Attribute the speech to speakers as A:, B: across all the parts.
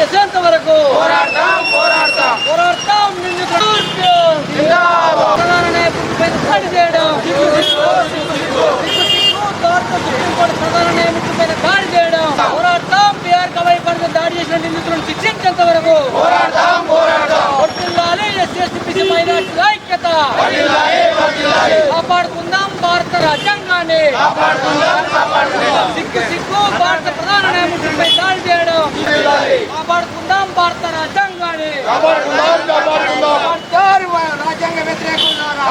A: చేసేంత వరకు
B: పోరాడతాం పోరాడతాం
A: పోరాడతాం. ప్రధాన న్యాయమూర్తిపై దాడి చేయడం, భారత సుప్రీంకోర్టు ప్రధాన న్యాయమూర్తిపై దాడి చేయడం, పోరాడతాం. బీఆర్ గవాయి పైన దాడి చేసిన నిందితులను శిక్షించేంత వరకు
B: పోరాడతాం పోరాడతాం
A: వర్ధిల్లాలి ఎస్సీ ఎస్టీ బీసీ మైనారిటీల ఐక్యత. కాపాడుకుందాం భారత రాజ్యాంగాన్ని. సిగ్గు సిగ్గు భారత ప్రధాన న్యాయమూర్తిపై దాడి చేయడం. కాపాడుకుందాం భారత రాజ్యాంగాన్ని. రాజ్యాంగ వ్యతిరేకులారా,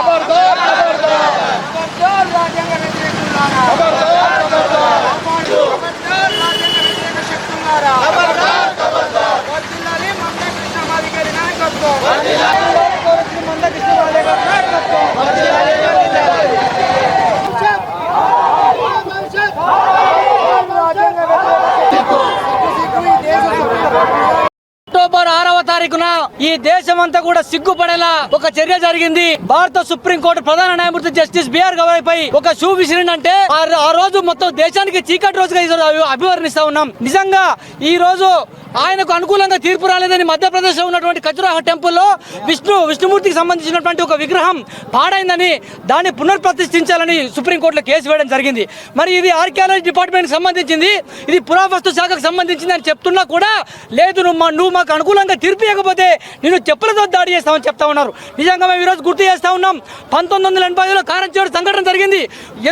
A: రాజ్యాంగ వ్యతిరేకులారా, రాజ్యాంగ వ్యతిరేక శక్తులారా, వర్ధిల్లాలి మందకృష్ణ మాదిగరి నాయకత్వం. మందకృష్ణ మాదిగరి నాయకత్వం. అక్టోబర్ 6వ తారీఖున ఈ దేశమంతా కూడా సిగ్గుపడేలా ఒక చర్య జరిగింది. భారత సుప్రీంకోర్టు ప్రధాన న్యాయమూర్తి జస్టిస్ బీఆర్ గవాయి పై ఒక షూ విసిరిందంటే ఆ రోజు మొత్తం దేశానికి చీకటి రోజుగా అభివర్ణిస్తా ఉన్నాం. నిజంగా ఈ రోజు ఆయనకు అనుకూలంగా తీర్పు రాలేదని మధ్యప్రదేశ్ లో ఉన్నటువంటి ఖజురాహో టెంపుల్లో విష్ణుమూర్తికి సంబంధించినటువంటి ఒక విగ్రహం పాడైందని దాన్ని పునర్ప్రతిష్ఠించాలని సుప్రీంకోర్టులో కేసు వేయడం జరిగింది. మరి ఇది ఆర్కియాలజీ డిపార్ట్మెంట్ సంబంధించింది, ఇది పురావస్తు శాఖకు సంబంధించింది అని చెప్తున్నా కూడా లేదు, నువ్వు మాకు అనుకూలంగా తీర్పు ఇవ్వకపోతే నేను చెప్పులతో దాడి చేస్తామని చెప్తా ఉన్నారు. నిజంగా మేము ఈరోజు గుర్తు చేస్తా ఉన్నాం, 1980లో కారంచేడు సంఘటన జరిగింది.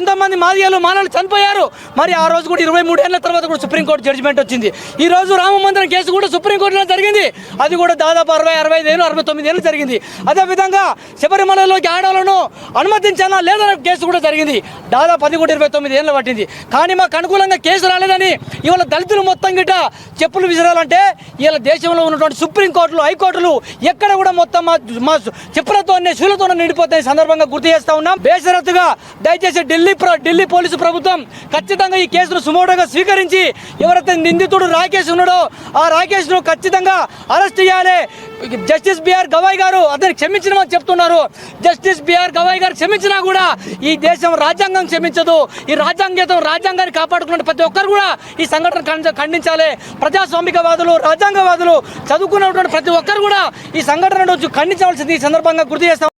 A: ఎంతోమంది మాదిగలు చనిపోయారు. మరి ఆ రోజు కూడా 23 ఏళ్ల తర్వాత కూడా సుప్రీంకోర్టు జడ్జిమెంట్ వచ్చింది. ఈ రోజు రామ మందిరం కేసు కూడా సుప్రీంకోర్టులో జరిగింది. అది కూడా దాదాపు 65 ఏళ్ళు 69 ఏళ్ళు జరిగింది. అదేవిధంగా శబరిమలలోకి ఆడవాళ్ళను అనుమతించాలా లేదనే కేసు కూడా జరిగింది. దాదాపు 10 కూడా 29 ఏళ్ళు పట్టింది. కానీ మాకు అనుకూలంగా కేసు రాలేదని ఇవాళ దళితులు మొత్తం గిట్ట చెప్పులు విసిరాలంటే ఇవాళ దేశంలో ఉన్నటువంటి సుప్రీంకోర్టులు హైకోర్టులు ఎక్కడ కూడా మొత్తం మా చెప్పులతోనే శూలతోనే నిండిపోతాయి సందర్భంగా గుర్తు చేస్తా ఉన్నాం. బేషరతుగా దయచేసి ఢిల్లీ పోలీసు ప్రభుత్వం ఖచ్చితంగా ఈ కేసును సుమోటోగా స్వీకరించి ఎవరైతే నిందితుడు రాకేష్ ఉన్నాడో ఆ రాకేష్ ను ఖచ్చితంగా అరెస్ట్ చేయాలి. జస్టిస్ బీఆర్ గవాయి గారు అతన్ని క్షమించమని చెప్తున్నారు. జస్టిస్ బీఆర్ గవాయి గారు క్షమించినా కూడా ఈ దేశం రాజ్యాంగం క్షమించదు. ఈ రాజ్యాంగాన్ని కాపాడుకున్న ప్రతి ఒక్కరు కూడా ఈ సంఘటన ఖండించాలి. ప్రజాస్వామికవాదులు రాజ్యాంగవాదులు చదువుకున్నటువంటి ప్రతి ఒక్కరు కూడా ఈ సంఘటన ఖండించవలసింది ఈ సందర్భంగా గుర్తు చేస్తాం.